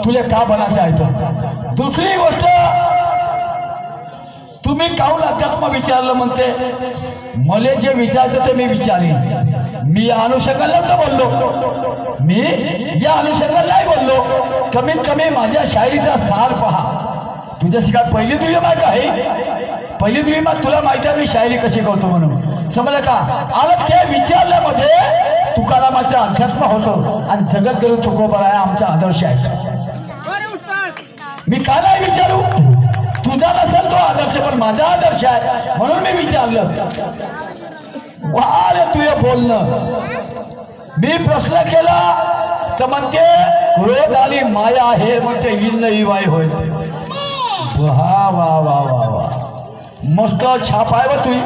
तुला का बनायचं आहे तर दुसरी गोष्ट तुम्ही काऊन अध्यात्म विचारलं म्हणते मला जे विचारायचं ते मी विचारेन मी या अनुषंगाला तर बोललो मी या अनुषंगाला नाही बोललो कमीत कमी माझ्या शायरीचा सार पहा तुझ्याशी काय पहिली दुई माहिती आहे पहिली दुई माग तुला माहिती आहे मी शायरी कशी करतो म्हणून समजलं का आणि ते विचारल्यामध्ये तुकारामाचं अध्यात्म होतं आणि जगद्गुरु तुकोबा आहे आमचा आदर्श आहे मी का नाही विचारू तुझा नसेल तो आदर्श पण माझा आदर्श आहे म्हणून मी विचारलं वारे तुझे बोलणं मी प्रश्न केला तर म्हणते क्रोध आणि माया हे म्हणते हिंद इवाय होय वा वा वा वा वा मस्त छाप आहे व तुझी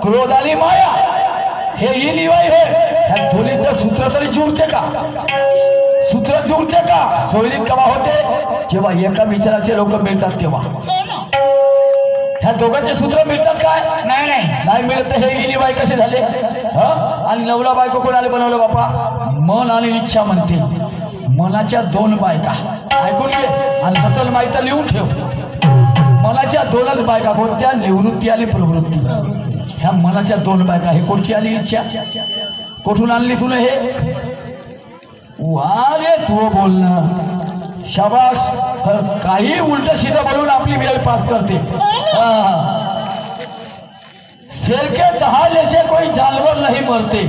क्रोध आणि माया हे हिंद इवाय होय धुलीचं सूत्र तरी जुळते का सूत्र जुळते का सोयरीत केव्हा होते जेव्हा एका विचाराचे लोक मिळतात तेव्हा ह्या दोघांचे सूत्र मिळतात काय नाही मिळत तर हे इली बाई कसे झाले आणि नवला बायको कोणाला बनवलं बापा मन आणि इच्छा म्हणते मनाच्या दोन बायका ऐकून घे आणि बसल माहिती लिहून ठेव मनाच्या दोनच बायका कोणत्या निवृत्ती आणि प्रवृत्ती ह्या मनाच्या दोन बायका हे कोणची आली इच्छा कुठून आणली तुला हे वारे तू बोलणं शाबास काही उलट सीधा बोलून आपली वेळ पास करते शेर के दहाड़े कोई जानवर नहीं मरते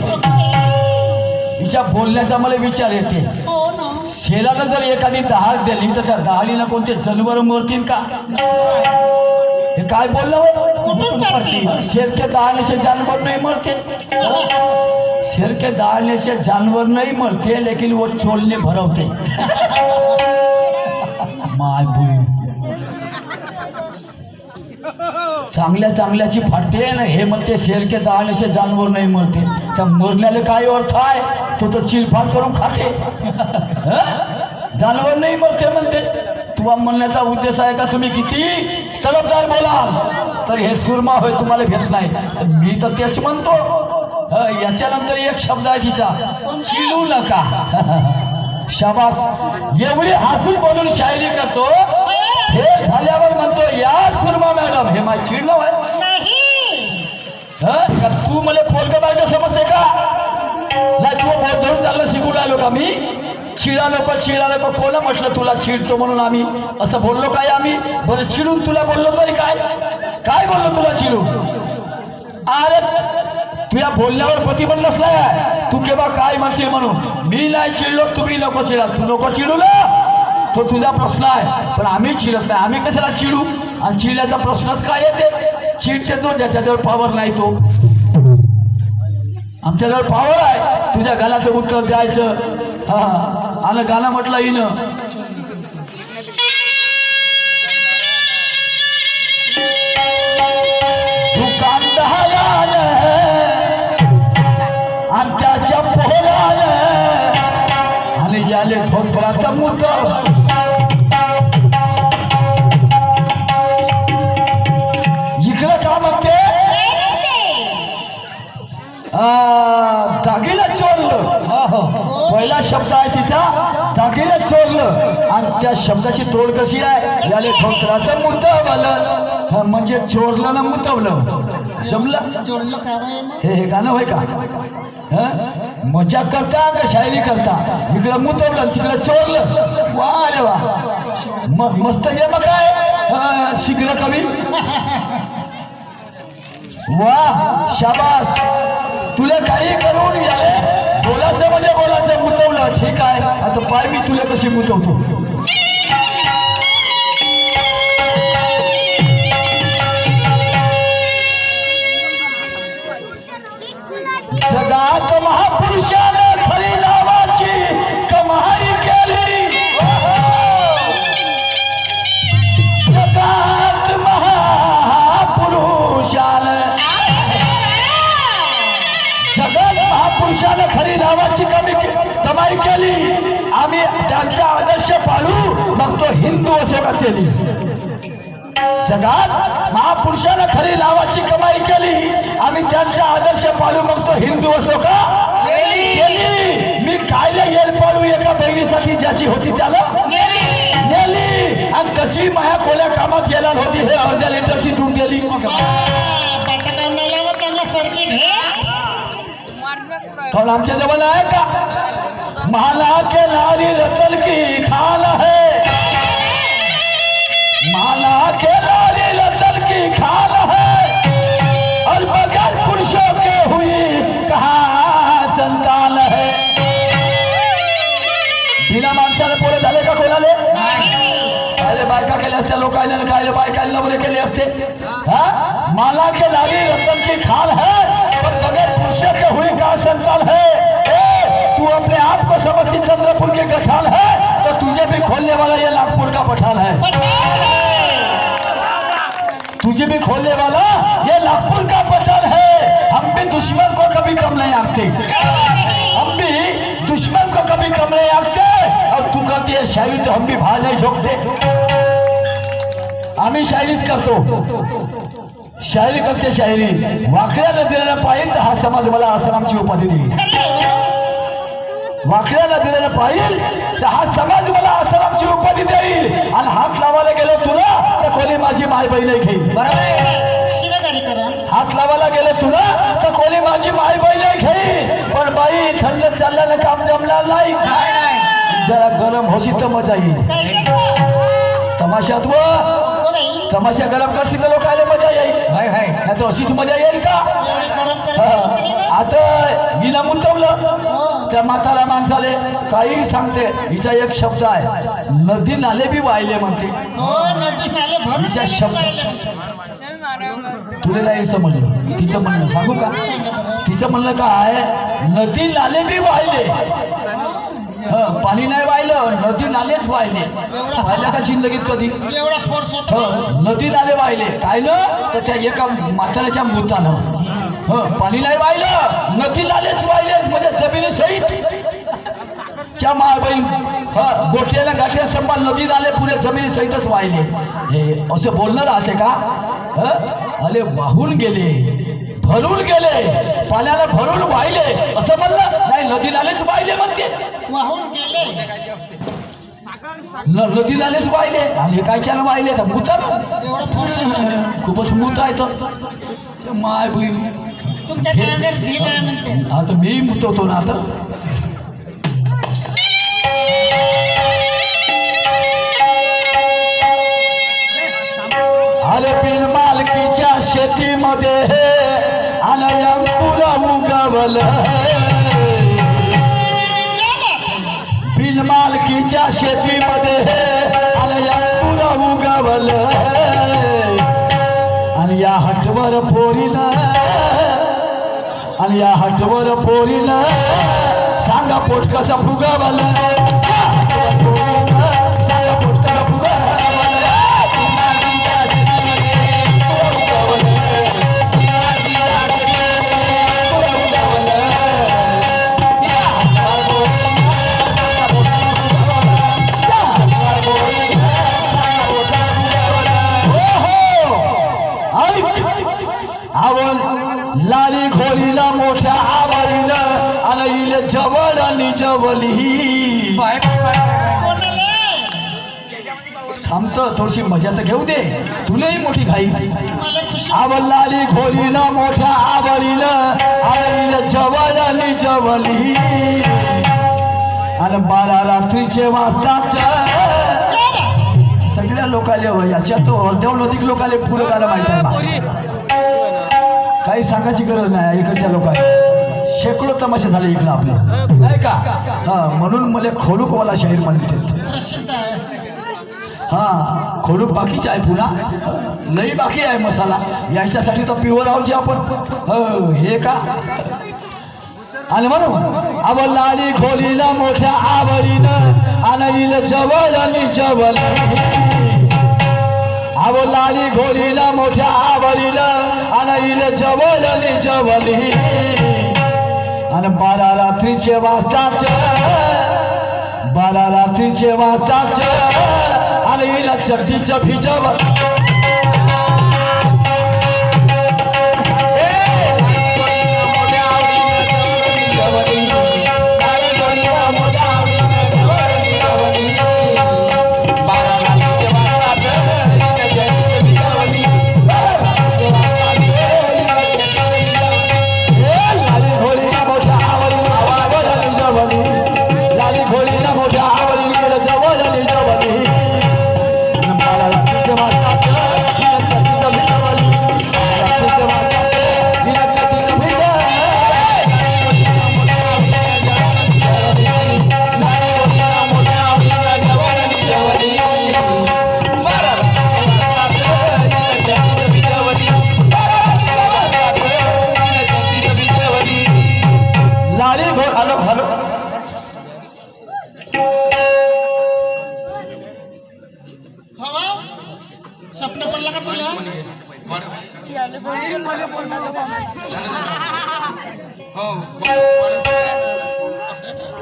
हिच्या बोलण्याचा मला विचार येते शेराला जर एखादी दहाड दिली तर त्या दहाडीला कोणते जनावर मरतील का हे काय बोललं शेर के दहाड़े से जानवर नहीं मरते शेर के दहाड़ने से जानवर नहीं मरते लेकिन वो चोलने भरवते माय बुई चांगल्या चांगल्याची फाटे ना हे म्हणते शेर के दहाड़ने से जानवर नहीं मरते त्या मरण्याला काय अर्थ आहे तो चिरफाड करून खाते जानवर नाही मरते म्हणते तुला म्हणण्याचा उद्देश आहे का तुम्ही किती तलबदार बोलाल तर हे सुरमा होय तुम्हाला भेट नाही तर मी तर तेच म्हणतो याच्यानंतर एक शब्द आहे तिचा चिडू नका शाबास एवढी हसून बोलून शायरी करतो हे झाल्यावर म्हणतो या सुरमा मॅडम हे माझी चिडलं आहे तू मला पोरग बायका समजते का नाही तू बोल धरून चाललं शिकून आलो का मी चिडा नको कोण म्हटलं तुला चिडतो म्हणून आम्ही असं बोललो काय आम्ही बरं चिडून तुला बोललो तरी काय बोललो तुला चिडू अरे तुझ्या बोलण्यावर प्रतिबंध नसलाय तू केव्हा काय म्हणशील म्हणून मी नाही चिडलो तुम्ही नको चिडा तू नको चिडू ना तो तुझा प्रश्न आहे पण आम्ही चिडत नाही आम्ही कशाला चिडू आणि चिडल्याचा प्रश्नच काय येते चिडते तो ज्याच्याजवळ पावर नाही तो आमच्याजवळ पावर आहे तुझ्या गाण्याचं उत्तर द्यायचं हा आणि गाणं म्हटलं हिनं त्याच्या पोहराने आणि याले थोपराचा मुद्दा इकडे का म्हणते दागिने चोरलं पहिला शब्द आहे तिचा दागिने चोरलं आणि त्या शब्दाची तोड कशी आहे याले थोपराचा मुद्दा वालं म्हणजे चोरलं ना मुतवलं जमलं हे गाणं होय का मजा करता का शायरी करता इकडं मुतवलं तिकडं चोरलं वा रे वा मस्त जे मग काय शीघ्र कवी वा शाबास तुला काही करून बोलायचं म्हणजे बोलायचं मुतवलं ठीक आहे आता पाय मी तुला कशी मुतवतो जगात महापुरुषाने खरी नावाची कमाई केली जगात महापुरुषाने खरी नावाची कमाई केली आम्ही त्यांचा आदर्श पाळू मग तो हिंदू असो का केली जगात महापुरुषाने खरी नावाची कमाई केली आम्ही त्यांचा आदर्श पाळू मग तो हिंदू असो का मी कायले येल पाळू एका एका बहिणीसाठी ज्याची होती त्याला नेली आणि कशी माया कोल्या कामात गेला होती हे अर्ध्या लिटरची दूध गेली कौन आमच्या जवळ आहे का माला के नारी रतन की खाल है माला के नारी रतन की खाल है और बगैर पुरुषों के हुई कहाँ संतान है बिना माणसाला पोरे झाले का कोणाले कायले बायका केले असते लोकायला कायले बायकायला नवरे केले असते हा माला के नारी रतन की खाल है और बगैर पुरुषों के हुई कहाँ संतान है तू अपने आप को समझती चंद्रपुर के गठान है तो तुझे भी खोलने वाला ये नागपुर का पठान है तुझे भी खोलने वाला ये नागपुर का पठान है हम भी दुश्मन को कभी कम नहीं आंकते हम भी दुश्मन को कभी कम नहीं आंकते और तू कहती है शायरी तो हम भी बाहर नहीं झोंकते आम्ही शायरीच करतो शायरी करते शायरी वाकड्या नदीला पाहिजे तर हा समाज मला आसारामची उपाधी दिली वाकड्याला दिलेलं पाहिजे तर हा समाज मला आसारामची उपाधी देईल आणि हात लावायला गेलो तुला तर कोणी माझी माय बहीण घेईल हात लावायला गेलो तुला तर कोणी माझी माय बहीण घेईल पण बाई थंड चालल्यानं काम जमणार नाही जरा गरम होशी तर मजा येईल तमाशात व तमाशा गरम करशील तर लोकायला मजा येईल नाही तर अशीच मजा येईल का आता हिला मुतवलं त्या म्हातारा माणसाले काही सांगते हिचा एक शब्द आहे नदी नाले बी वाहिले म्हणते हिचा शब्द तुला नाही समजलं तिचं म्हणणं सांगू का तिचं म्हणणं काय नदी नाले बी वाहिले पाणी नाही वाहिलं नदी नालेच वाहिले पाहिल्या का जिंदगीत कधी नदी नाले वाहिले काय न तर त्या एका म्हाताऱ्याच्या मृतानं पाणी नाही वाहिलं नदी नालेच वाहिले म्हणजे जमिनी सहित त्या मायबाई गोट्याला गाठ्या संभाल नदी नाले पुरे जमिनी सहितच वाहिले हे असं बोलणं राहते का अरे वाहून गेले भरून गेले पाण्याला भरून वाहिले असं म्हणलं नाही नदी नालेच वाहिले म्हणते वाहून गेले नदी नालेच वाहिले आणि कायच्याला वाहिले तर मुता खूपच मुत आहे तर माय बहीण आता मी मुतवतो ना आता अरे बिन मालकीच्या शेतीमध्ये पुरा उगवल बिन मालकीच्या शेतीमध्ये पुरा उगवल आणि या हटवर पोरीला आणि या हटवर पोरीला सांगा पोट कसा फुगवल सांगा पोट कसा फुगवल लाली घोलीला मोठ्या आवडीनं आणि इले जवळ आणि जवली थांबतो थोडीशी मजा तर घेऊ दे तुलाही मोठी घाई आवड लाली घोलीला मोठ्या आवडीनं आणि इले जवळ आणि जवली आणि 12 रात्रीचे वाजताच्या सगळ्या लोकाले याच्यात अर्ध्याहून अधिक लोकाले पुरं गाणं माहित आहे काही सांगायची गरज नाही इकडच्या लोकांना शेकडो तमाशे झाले इकडं आपले नाही का म्हणून मला खोडूकवाला शाहीर म्हणतात खोडूक बाकीचे आहे पुन्हा लई बाकी आहे मसाला याच्यासाठी तर प्युअर आहोत जे आपण हे का आणि म्हणून आवडलाली खोलीला मोठ्या आवडीनं आणि जवळ आणि जवळ आवडलाली घोलीला मोठ्या आवडीला आणि जवळ आणि जवली आणि 12 रात्रीचे वाजताच 12 रात्रीचे वाजताच आणि हिला चड्डीच्या भिजवत मोठ्या आवडीला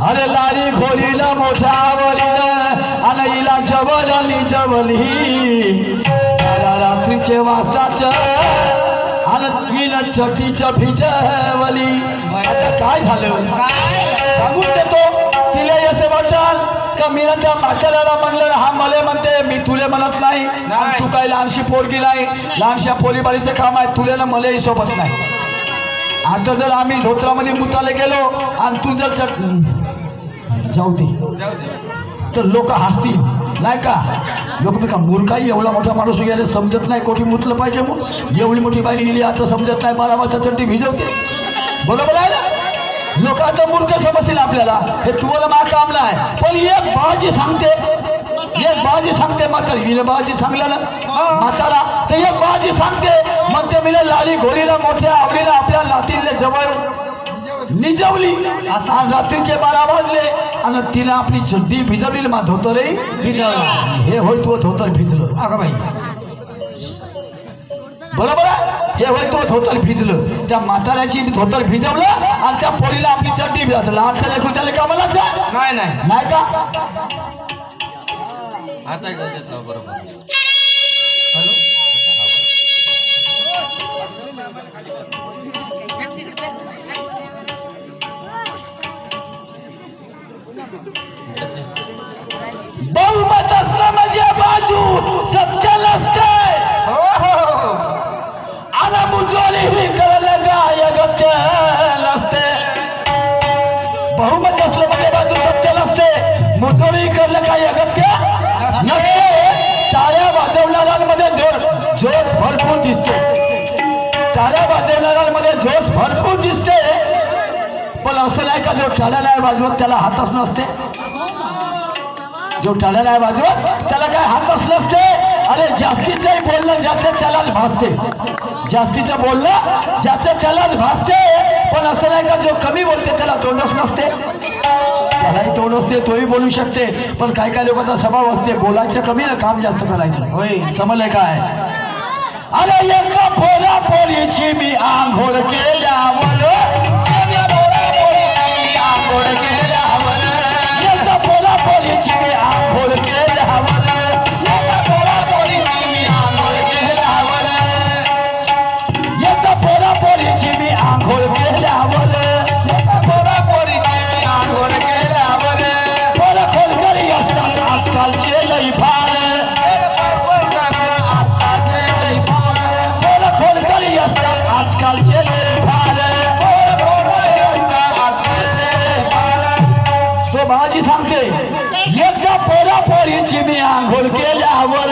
अरे लाडी खोलीला मोठ्या आवडीनं आणि हिला जवळली जवळी रात्रीचे वाजताच आणि हिनं चटीच्या भिजवली. आता काय झालं सांगून देतो तिला असे वाटल का मी त्या म्हाताऱ्याला म्हणलं हा मले म्हणते मी तुले म्हणत नाही तू काय लहानशी पोरगी नाही लहानशा पोरीबारीचं काम आहे तुले ना मलाही सोबत नाही. आता जर आम्ही धोत्रामध्ये मुताले गेलो आणि तू जर जाऊ दे तर लोक हसतील नाही का. लोक मी का मूर्खाई एवढा मोठा माणूस गेले समजत नाही कोठी मुतलं पाहिजे मग एवढी मोठी बाई गेली आता समजत नाही 12 वाजता चट्टी भिजवते. बरोबर आहे ना लोक आता मूर्ख समजतील आपल्याला हे तुम्हाला मा काम नाही. पण एक बाजी सांगते म्हातारी हिने बाजी सांगलं ना म्हातारा तर एक बाजी सांगते म्हणते मी लाली घोडीला मोठ्या आवडीला आपल्या नातीला जवळ निजवली. असं रात्रीचे 12 वाजले आणि तिला आपली चड्डी भिजवली मा धोतरही भिजवलं. हे होय तो धोतर भिजलं अगं बाई बरोबर आहे हे होय तो धोतर भिजलं. त्या म्हाताऱ्याची धोतर भिजवलं आणि त्या पोरीला आपली चड्डी भिजवलं. लहानच्या लेकरू त्याला कामाला नाही नाही का आता बरोबर. हॅलो बहुमत असलं म्हणजे बाजू सत्य नसते. आला मुजोरी ही कळलं गाय गत्य नसते. बहुमत असलं म्हणजे बाजू सत्य नसते मुजोरी कळलं काय अगत्य नसते. टाळ्या वाजवणाऱ्यांमध्ये जोश भरपूर दिसते. टाळ्या वाजवणाऱ्यांमध्ये जोश भरपूर दिसते पण असं नाही का जो टाळ्या नाही वाजवत त्याला हातच नसते. जो टाळ्या नाही वाजवत त्याला काय हातच नसते. अरे जास्तीचंही बोलणं ज्याचं त्यालाच भासते. जास्तीचं बोलणं ज्याचं त्यालाच भासते पण असं नाही का जो कमी बोलते त्याला तोंडच नसते. त्यालाही तोंड असते तोही बोलू शकते पण काय काय लोकांचा स्वभाव असते बोलायचं कमी ना काम जास्त करायचं. समजलंय काय. अरे एका पोरा पोरीची मी आंघोळ केल्यावर आंघोळ केल्यावर एका पोरा पोरीची मी आंघोळ केल्यावर एका पोरा पोरीची मी आंघोळ केल्यावर एका पोरा पोरीची मी आंघोळ केल्यावर एका पोरा पोरीची मी आंघोळ केल्यावर पोरं खोलकरी असतात आजकालचे लई फार. खोलकरी असतात आजकालचे फार. तो बाजी सांगते एकदा पोरा पोरीची मी आंघोळ केल्यावर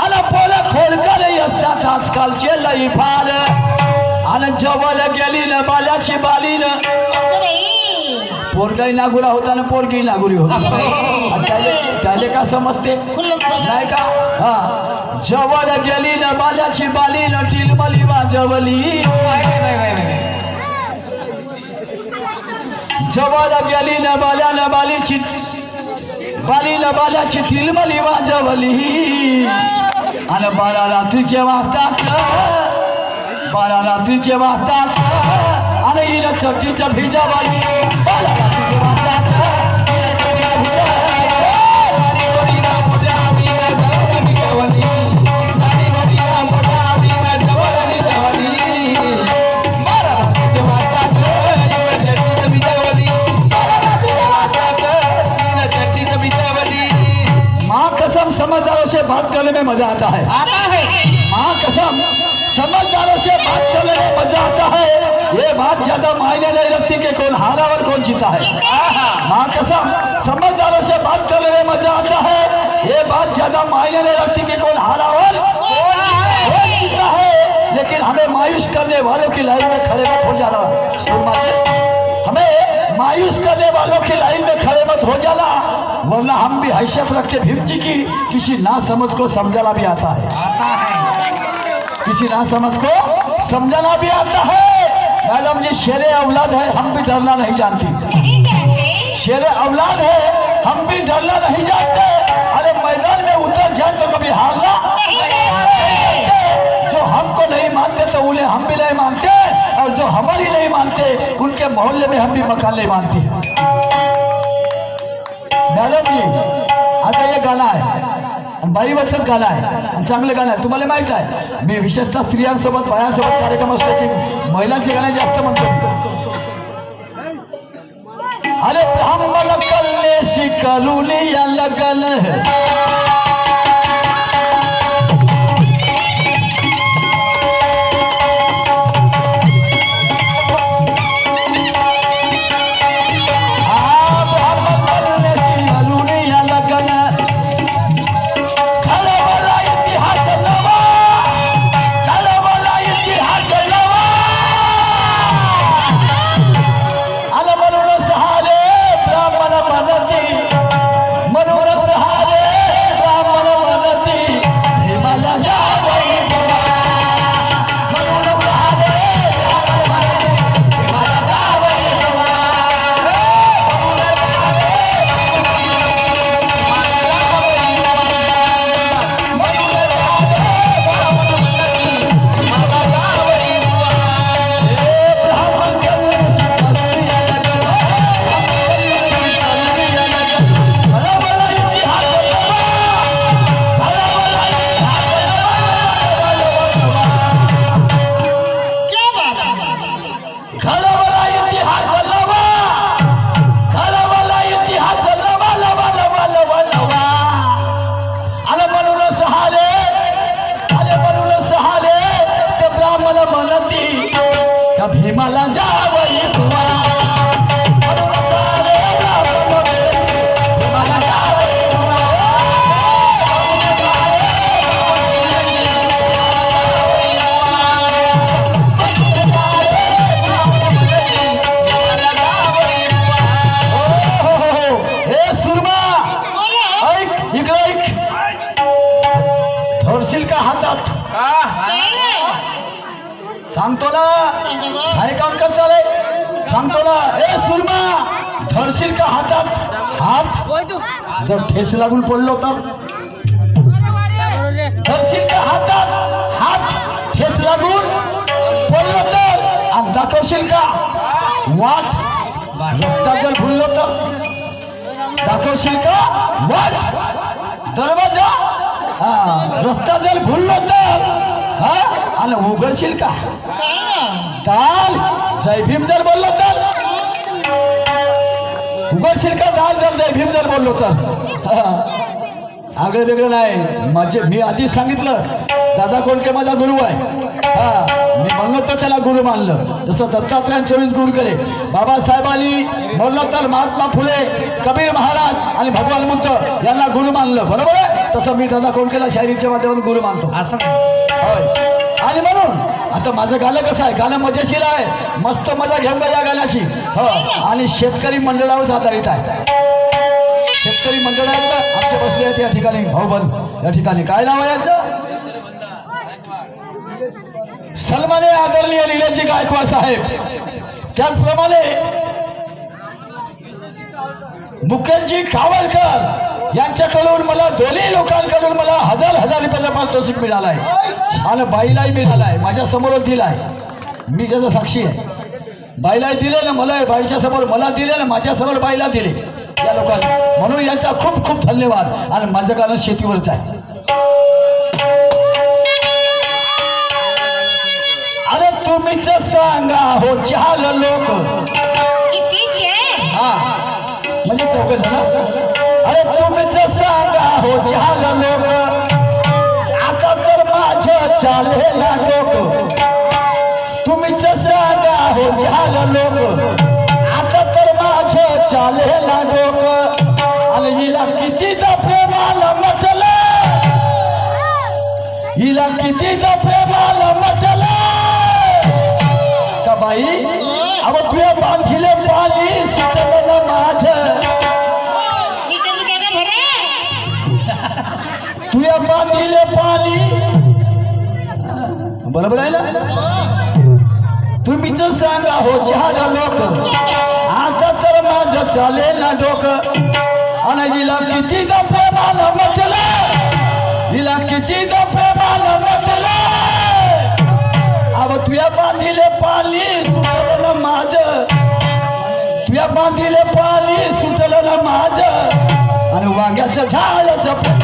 आणि पोरं खोलकरी असतात आजकालचे लई फार. आणि जवळ गेली न बाल्याची बालीन पोरगाही नागुरा होता ना पोरगी नागुरी होती. त्याले का समजते नाही का. हा जवळ गेली न बाल्याची बाली न टिलमली वाजवली. जवळ गेली न बाल्यानं बालीची बाली न बाल्याची टिलमली वाजवली. आणि 12 रात्रीचे वाजतात 12 रात्रीचे वाजतात आणि हिनं चक्कीच्या भिजावाली. 12 रात्रीचे वाजतात समझदारों से बात करने में मजा आता है माँ कसम समझदारों से बात करने में मजा आता है. ये बात ज्यादा मायने नहीं रखती कि कौन हारा और कौन जीता है. माँ कसम समझदारों से बात करने में मजा आता है. ये बात ज्यादा मायने नहीं रखती कि कौन हारा और कौन जीता है. लेकिन हमें मायूस करने वालों की लाइन में खड़े मत हो जाना. हमें मायूस करने वालों की लाइन में खड़े मत हो जाना वरना हम भी हैसियत रखते भीम जी की किसी ना समझ को समझाना भी आता है. किसी ना समझ को समझाना भी आता है. मैडम जी शेरे औलाद है हम भी डरना नहीं जानती. शेरे औलाद है हम भी डरना नहीं जानते. अरे मैदान में उतर जाए तो कभी हारना नहीं जानते. नहीं मानते तो उन्हें हम भी नहीं मानते, और जो हमारी नहीं मानते उनके मोहल्ले में हम भी मकान नहीं मानते। मॅडम जी, आता हे गाणं आहे, बाई वचन गाणं आहे, चांगलं गाणं आहे, तुम्हाला माहित आहे मी विशेषतः स्त्रियांसोबत बायांसोबत कार्यक्रम असले की महिलांचे गाणे जास्त म्हणतो। अरे ब्राह्मण कल्याशी करून या लगन, भीमाला जावई तुवा, हे सुरमा ऐक, इकडे ऐक, धरशील का हातात? सांगतो ना, काय काम करता रे? सांगतो ना, ए सुरमा, धरशील का हातात? हात जर ठेच लागून पडलो तर? धरशील का हातात? हात ठेच लागून पडलो तर? आणि दाखवशील का वाट? रस्ता जर भुललो तर दाखवशील का वाट? दरवाजा रस्ता जर भुललो तर आणि उघडशील का दाल? जय भीम जर बोललो तर उघडशील का दाल? जर जय भीम जर बोललो तर आगळे वेगळं नाही. माझे मी आधीच सांगितलं, दादा कोंडके माझा गुरु आहे. मी म्हणलो तर त्याला गुरु मानलं. जसं दत्तात्रय 24 गुरु करे, बाबासाहेबांनी म्हणलं तर महात्मा फुले, कबीर महाराज आणि भगवान बुद्ध यांना गुरु मानलं, बरोबर आहे? तसं मी दादा कोंडकेला शायरीच्या माध्यमातून गुरु मानतो. असं होय. आणि म्हणून आता माझं गाणं कसं आहे, गाणं मजेशीर आहे, मस्त मजा घेऊन या गाण्याची. हो, आणि शेतकरी मंडळावर आधारित आहे. शेतकरी मंडळ आहेत ना आमचे बसले आहेत या ठिकाणी, भाऊबंद या ठिकाणी. काय नाव आहे यांचं? सन्माननीय आदरणीय लीलाजी गायकवाड साहेब. त्याचप्रमाणे मुकेशजी खावडकर यांच्याकडून मला दोन्ही लोकांकडून मला हजार रुपयाचा पारितोषिक मिळाला आहे आणि बाईलाही मिळाला आहे. माझ्या समोर दिलाय, मी त्याचा साक्षी आहे. बाईलाही दिले ना, मला बाईच्या समोर मला दिले ना, माझ्या समोर बाईला दिले या लोकांनी. म्हणून यांचा खूप खूप धन्यवाद. आणि माझं कारण शेतीवरच आहे. अरे तुम्हीच सांगा हो चार लोक, हा म्हणजे चौघ जण. अरे तुम्हीच सांगा हो चार लोक, आता तर माझं चालेला डोक. तुम्हीच सांगा हो चार लोक, आता तर माझं चालेला डोक. आणि हिला कितीदा प्रेमाला म्हटलं, हिला कितीदा प्रेमाला म्हटलं का बाई, अब तुझ्या बांधिले पाणी सुटलं माझं, तुझ्या बांधिले पाणी. बरोबर आहे ना? तुम्हीच सांगा हो चार लोक, आता तर माझं चालेल ना डोकं. आणि हिला कितीदा प्रेमाला म्हटलं, हिला कितीदा प्रेमाला म्हटलं अव तुया बांधिले पाणी सुटलं ना माझं, तुया बांधिले पाणी सुटलं ना माझं, आणि वांग्याचं झाड जपलं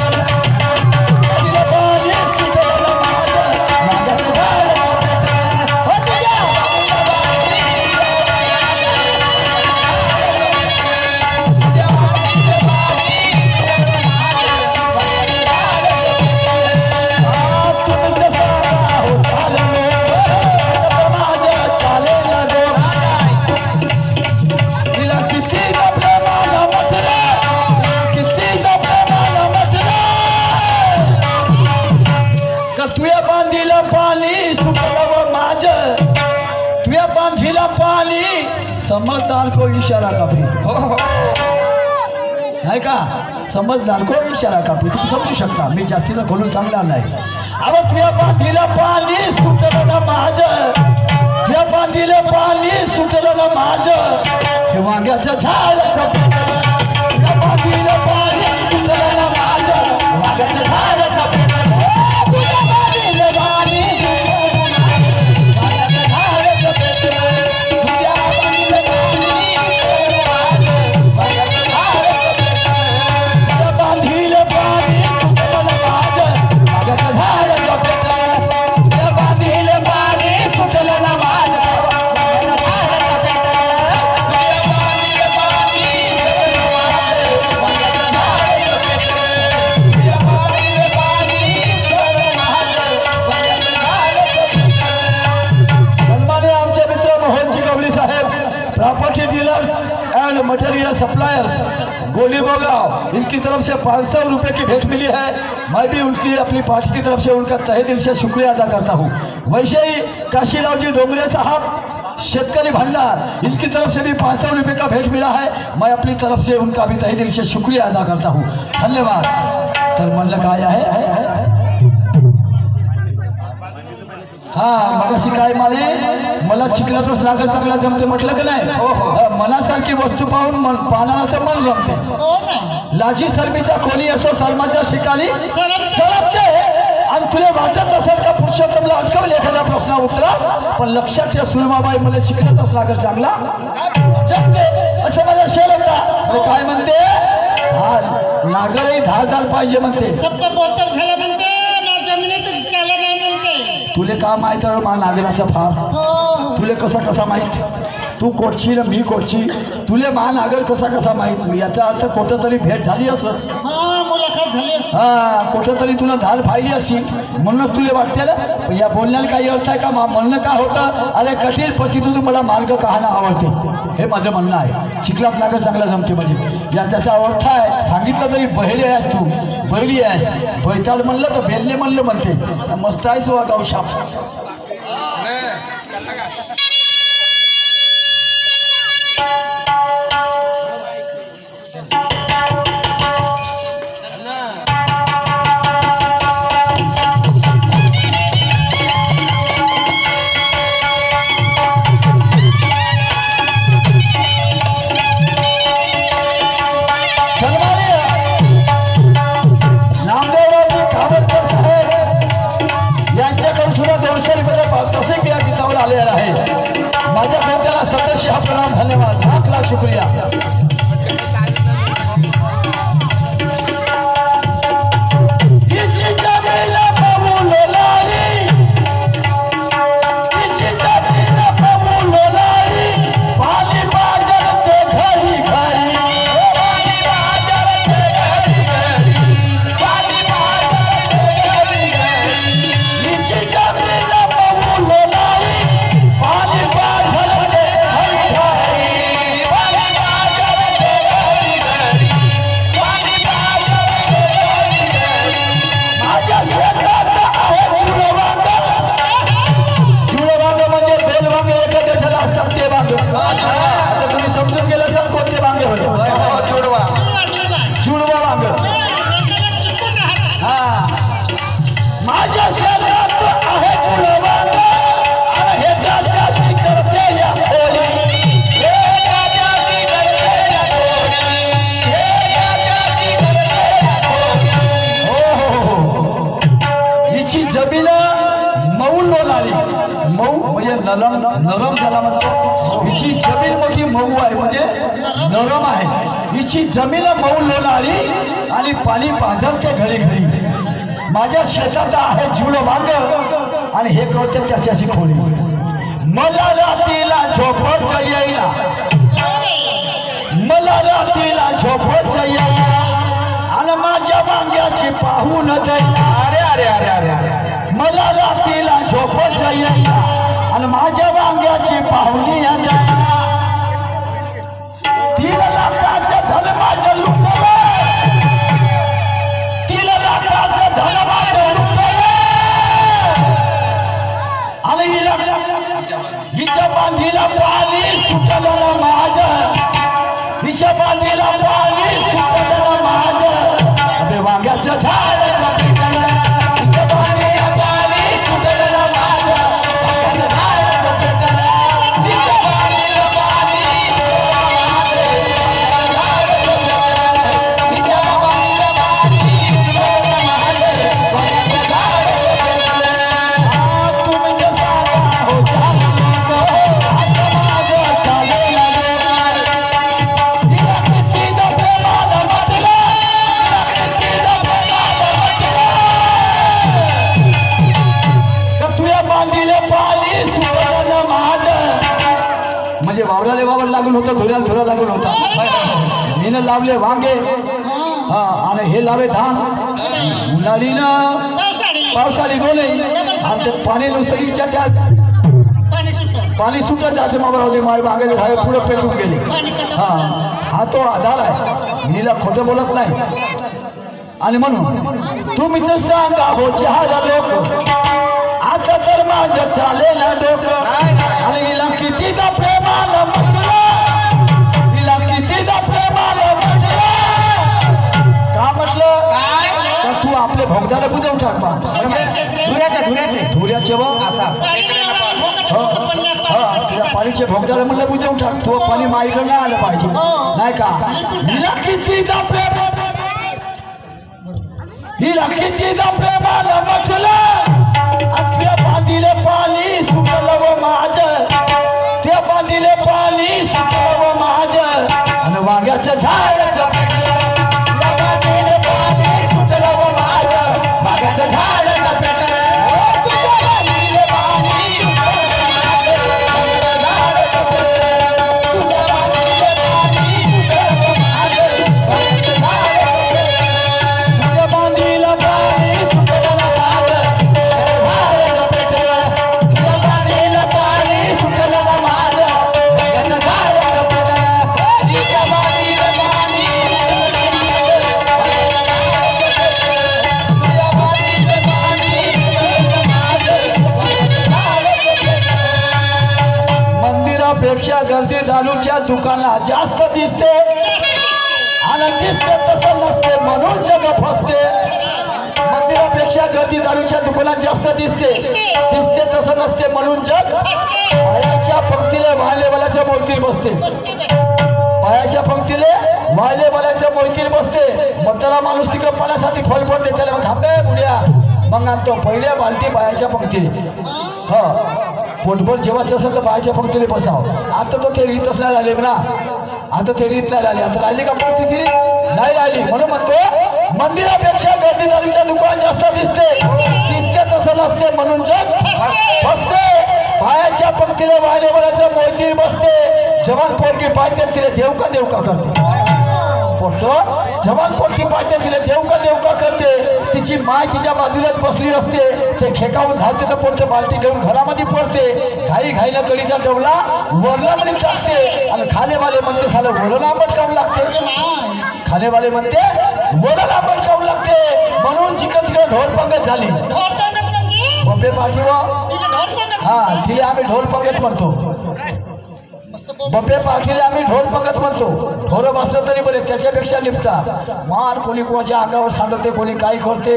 पाणी सुटलं ना माझं, वांग्याचं झाड तुया बांधीला पाणी सुटलं माझं, तुया बांधीला पाणी समझदार को इशारा काफी हो नाही का, समझदार को इशारा काफी. तुम्ही समजू शकता, मी जास्तीचं खोलून सांगणार नाही. अव तुया बांधीला पाणी सुटलं ना माझं, तुया बांधीला पाणी सुटलं ना माझं, हे वांग्याचं झाड तुया बांधीला पाणी सुटलं ना माझं, वांग्याचं झाड property dealers end material suppliers गोली बोगाव, इनकी तरफ से 500 रुपये की भेंट मिली है. मैं भी उनकी अपनी पार्टी की तरफ से उनका तहे दिल से शुक्रिया अदा करता हूँ. वैसे ही काशीराव जी डोंगरे साहब शेतकरी भंडार, इनकी तरफ से भी 500 रुपये का भेंट मिला है. मैं अपनी तरफ से उनका भी तहे दिल से शुक्रिया अदा करता हूँ. धन्यवाद. तर म्हणलं काय आहे हा मगाशी काय माने मला चिखलातच नागर चांगला जमते म्हटलं की नाही. मनासारखी वस्तू पाहून पानाचं मन जमते. लाजी शर्मीचा कोणी असो सलमाच्या शिकाली सरपते. आणि तुला वाटत असेल का पुरुषोत्तमला अटकवलं एखादा प्रश्न उत्तरा, पण लक्षात ठेव सुरमाबाई मला शिकलातच नागर चांगला जमते असं मला शेर होता. काय म्हणते, नागरही धारदार पाहिजे म्हणते. सबका बोलतर झालं म्हणते ना, जमिनीतच चालत नाही म्हणते. तुले का माहित आहे मा नागराचा फार, तुले कसा माहित, तू कोटची ना मी कोटची, तुले मा नागर कसा माहित. याचा अर्थ कुठं तरी भेट झाली असं, मुलाखत झाली असं, हा कुठं तरी तुला धार फायली अशी म्हणूनच तुले वाटते ना. पण या बोलण्याला काही अर्थ आहे का, म्हणणं का होतं, अरे कठीण परिस्थितीतून मला मार्ग कहाणं आवडते, हे माझं म्हणणं आहे. चिखलात नागर चांगला जमते म्हणजे या त्याचा अर्थ आहे. सांगितलं तरी बहिरे आहेस तू, बैली आहेस, बैताल म्हणलं तर बेलले म्हणलं म्हणते. मस्त आहेस वा गावशाप. आलेला आहे. माझ्या भेटाला सदस्य हा प्रणाम, धन्यवाद, लाख शुक्रिया. नरम नरम त्याला म्हणतो. हिची जमीन मोठी मऊ आहे म्हणजे नरम आहे. हिची जमीन मऊ लोणारी आणि पाणी पाझरते घडी घडी. माझ्या शेतात आहे जुळ वांग आणि हे कळते त्याच्याशी खोली. मला रात्रीला झोपच येईना, मला रात्रीला झोपच येईना आणि माझ्या वांग्याची पाहून दैना. अरे अरे अरे अरे अरे मला रात्रीला झोपच येईना आणि माझ्या वांग्याची पाहुणी दैना. 3 लाखाचं धन माझं लुटलं, 3 लाखाचं धन माझं लुटलं आणि हिच्या बांधीला पाणी सुटलं माझं, हिच्या बांधीला पाणी सुटलं माझं. अबे वांग्याचं झाड पेटलं, हिच्या बांधीला पाणी सुटलं माझं, वांग्याचं झाड पेटलं, हिच्या बांधीला पाणी सुटलं माझं, हिच्या बांधीला पाणी सुटलं माझं, वांग्याचं झाड पेटलं. तुम्ही जसा हो आता माझं चालेल म्हणजे वावराले वावर लागून होतं, धुऱ्याला धुरा लागून होता. मीनं लावले वांगे हा आणि हे लावे धान. उन्हाळीनं पावसाळी दोन्ही आणि ते पाणी नुसतं इच्छा त्यात पाणी सुटत जायचं मावरावले माय वांगे झाले पुढे पेटून गेले. हा तो आधार आहे. मीला खोटं बोलत नाही. आणि म्हणून तुम्हीच सांगा हो चहाला लोक आता तर माझं चालेल डोकं. आणि हिला कितीदा प्रेमाला म्हटलं, हिला कितीदा प्रेमाला म्हटलं. का म्हटलं तर तू आपले भोगदाला बुजवून टाक बा. धुऱ्याचे बघ तुझ्या पाणीचे भोगदाला म्हणलं बुजवून टाक. तू पाणी माईकडे नाही आलं पाहिजे नाही का. हिला कितीदा प्रेम, हिला कितीदा प्रेमाला म्हटलं. त्या बांधीले पाणी सुटलं व माझं, त्या बांधीले पाणी सुटलं व माझं आणि वांग्याचं झाड पेटलं. त्या बांधीले पाणी सुटलं व माझं, वांग्याचं झाड पेटलं. तुझ्या बांधीले पाणी सुटलं व माझं, वांग्याचं झाड पेटलं. तुझ्या बांधीले पाणी सुटलं व माझं, वांग्याचं झाड पेटलं. तुझ्या बांधीला पाणी सुटलं व माझं, पेक्षा गर्दी दारूच्या दुकानात जास्त दिसते आणि दिसते तसं नसते म्हणून जग फसते. मंदिरापेक्षा गर्दी दारूच्या दुकानात जास्त दिसते, दिसते तसं नसते म्हणून जग. पायाच्या पंक्तीला वालेवाल्याच्या मोळतीत बसते, पायाच्या पंक्तीले वालेवाल्याच्या मोळतीत बसते. म्हातारा माणूस तिकडे पाण्यासाठी फल पडते, त्याला थांबे बुड्या मग आणतो पहिल्या बालटी पायाच्या पंक्तीने. पोटभर जेव्हा असेल तर बायच्या पंक्तीने बसाव. आता तर ते रीतच नाही राहिले ना, आता ते रीत नाही राहिली. आता राहिली का पंक्ती ती नाही राहिली. म्हणून म्हणतो मंदिरापेक्षा गर्दीदारीच्या दुकान जास्त दिसते, दिसते तसं नसते म्हणून जग बसते. पायाच्या पंक्तीने वालेवराचं मोळतीत बसते. जवान पोरगी पायते तिला देव का करते. पोटो जवान पोरगी पायते तिला देव का करते. तिची माय तिच्या बाजूलाच बसली असते. ते खेकावून धावते तर पोट बालटी घेऊन घरामध्ये पडते. घाईला कडीचा डवला वरणामध्ये टाकते आणि खालेवाले म्हणते साला वरण आंबट काऊन लागते. खालेवाले म्हणते वरण आंबट काऊन लागते. म्हणून चिकन तिकडे ढोल पंगत झाली. बप्पे पाठी वा हा तिला आम्ही ढोल पंगत म्हणतो. बफे पार्टीला आम्ही ढोल पकत म्हणतो. ढोरं बसलं तरी बरे, त्याच्यापेक्षा निपटा मान. कोणी कोणाच्या अंगावर सांडवते, कोणी काय करते.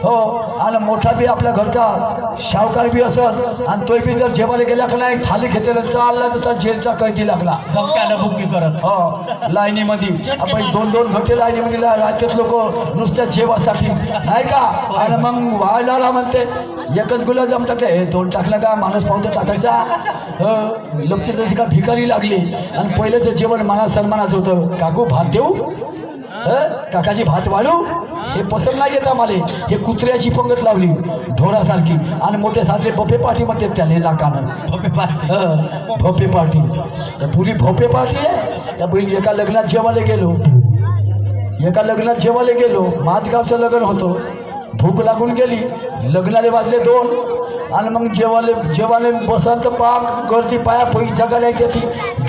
हो, आणि मोठा बी आपल्या घरचा शावकार बी असत आणि तोही बी जर जेवायला गेला का नाही थाली घेतलेला चालला तसा जेलचा कैदी लागला. भक्कानं बुक्की करत. हो, लाईनीमध्ये आपण 2-2 घंटे लाईनीमध्ये राहतात लोक नुसत्या जेवासाठी नाही का. आणि मग वाढला म्हणते एकच गुलाबजाम टाकले, हे 2 टाकलं का माणूस पावते टाकायचा. लपची तशी का भिकारी लागली. आणि पहिलेचं जेवण माना सन्मानाचं होतं. काकू भात देऊ, काकाजी भात वाढू, हे पसंत नाही येत आम्हाला. हे कुत्र्याची पंगत लावली ढोरासारखी. आणि मोठे साजरे भोपे पार्टी म्हणते त्याला लाकानं. भोपे पार्टी पुरी भोपे पार्टी आहे. त्या बहीण एका लग्नात जेवायला गेलो. माझगावचं लग्न होतं. भूक लागून गेली. लग्नाले वाजले 2 आणि मग जेवायला बसाल तर पाक गर्दी पाया पैकी जगायला येते ती.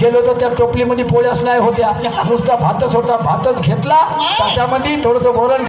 गेलो तर त्या टोपलीमध्ये पोळ्याच नाही होत्या, नुसता भातच होता. भातच घेतला ताटामध्ये, थोडंसं वरण